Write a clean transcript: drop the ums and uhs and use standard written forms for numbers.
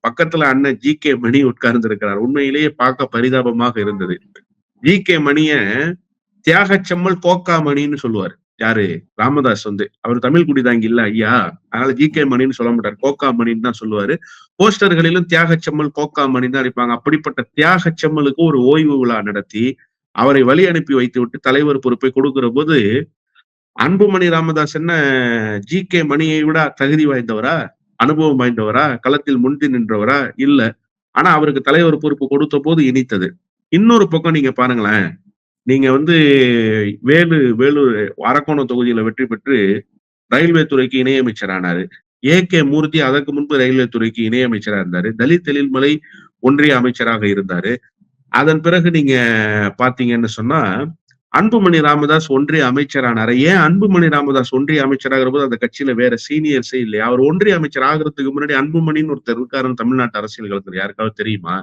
பக்கத்துல அண்ணன் ஜி.கே. மணி உட்கார்ந்து இருக்கிறார். உண்மையிலேயே பார்க்க பரிதாபமாக இருந்தது. ஜி.கே. மணிய தியாகச்செம்மல் கோக்கா மணின்னு சொல்லுவாரு. யாரு? ராமதாஸ் அவர் தமிழ் குடிதாங்கி இல்ல ஐயா. அதனால ஜி.கே. மணின்னு சொல்ல மாட்டார். கோக்கா மணின்னு தான் சொல்லுவாரு. போஸ்டர்களிலும் தியாகச்செம்மல் கோக்கா மணின்னு தான் அடிப்பாங்க. அப்படிப்பட்ட தியாகச்செம்மலுக்கு ஒரு ஓய்வு விழா நடத்தி அவரை வழி அனுப்பி வைத்து விட்டு தலைவர் பொறுப்பை கொடுக்கிற போது அன்புமணி ராமதாஸ் என்ன ஜி.கே. மணியை விட தகுதி வாய்ந்தவரா, அனுபவம் வாய்ந்தவரா, களத்தில் முந்தி நின்றவரா? இல்ல. ஆனா அவருக்கு தலைவர் பொறுப்பு கொடுத்த போது இனித்தது. இன்னொரு பக்கம் நீங்க பாருங்களேன். நீங்க வேலூர் அரக்கோணம் தொகுதியில வெற்றி பெற்று ரயில்வே துறைக்கு இணையமைச்சர் ஆனாரு. ஏ.கே. மூர்த்தி அதற்கு முன்பு ரயில்வே துறைக்கு இணையமைச்சரா இருந்தாரு. தலித் எழில்மலை ஒன்றிய அமைச்சராக இருந்தாரு. அதன் பிறகு நீங்க பாத்தீங்கன்னு சொன்னா அன்புமணி ராமதாஸ் ஒன்றிய அமைச்சரானாரு. ஏன் அன்புமணி ராமதாஸ் ஒன்றிய அமைச்சராகிற போது அந்த கட்சியில வேற சீனியர்ஸே இல்லையா? அவர் ஒன்றிய அமைச்சர் ஆகிறதுக்கு முன்னாடி அன்புமணின்னு ஒருத்தர் இருக்காருன்னு தமிழ்நாட்டு அரசியல் களத்துல யாருக்காவது தெரியுமா?